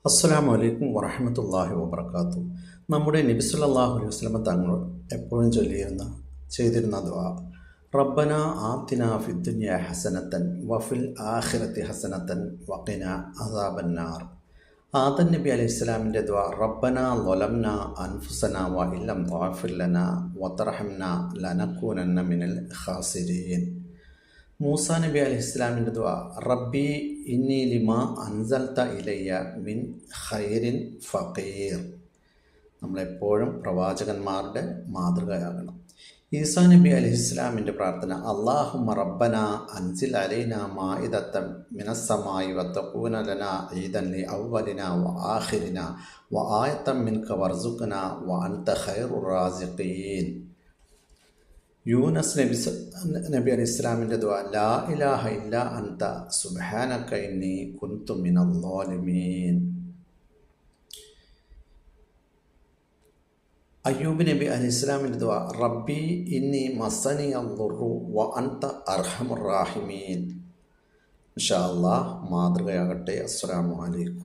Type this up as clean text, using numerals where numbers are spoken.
അസ്സലാമു അലൈക്കും വറഹ്മത്തുള്ളാഹി വബറകാതുഹു. നമ്മുടെ നബി സല്ലല്ലാഹു അലൈഹി വസല്ലമ തങ്ങൾ എപ്പോഴും ചെയ്തിരുന്ന ദുആ, റബ്ബന ആതിന ഫിദ്ദുനിയ ഹസനത്തൻ വഫിൽ ആഖിറതി ഹസനത്തൻ വഖിന അദാബന്നാർ. ആദം നബി അലൈഹി സ്വലാമിൻ്റെ ദുആ, റബ്ബന ളലംന അൻഫുസന വ ഇല്ലം തഗ്ഫിർ ലനാ വതർഹംന ലനകൂനന്ന മിനൽ ഖാസിരീൻ. മൂസാ നബി അലൈഹി ഇസ്ലാമിൻ്റെ ദുആ, റബ്ബി ഇന്നി ലിമാ അൻസൽത ഇലയ്യ മിൻ ഖൈരിൻ ഫഖീർ. നമ്മളെപ്പോഴും പ്രവാചകന്മാരുടെ മാതൃകയാകണം. ഈസാ നബി അലൈഹി ഇസ്ലാമിൻ്റെ പ്രാർത്ഥന, അല്ലാഹുമ്മ റബ്ബന അൻസിൽ അലൈന മാഇദത്തൻ മിനസ്സമായി വതകൂന ലനാ ഈദൻ ലി അവ്വലിന വ ആഖിരിന വ ആയത്തൻ മിൻക വർസുഖ്ന വ അൻത ഖൈറുർ റാസിഖീൻ. യൂനസ് നബി അലൈഹി ഇസ്ലാമിൻ്റെ ദുആ, ലാ ഇലാഹ ഇല്ലാ അൻത സുബ്ഹാനക ഇന്നി കുൻതു മിനൽ ളാലിമീൻ. അയ്യൂബ് നബി അലൈഹി ഇസ്ലാമിൻ്റെ ദുആ, റബ്ബി ഇന്നി മസ്സനിയ ളുർറു വ അൻത അർഹമുർ റാഹിമീൻ. ഇൻഷാ അല്ലാഹ് മാതൃകയാകട്ടെ. അസ്സലാമു അലൈക്കും.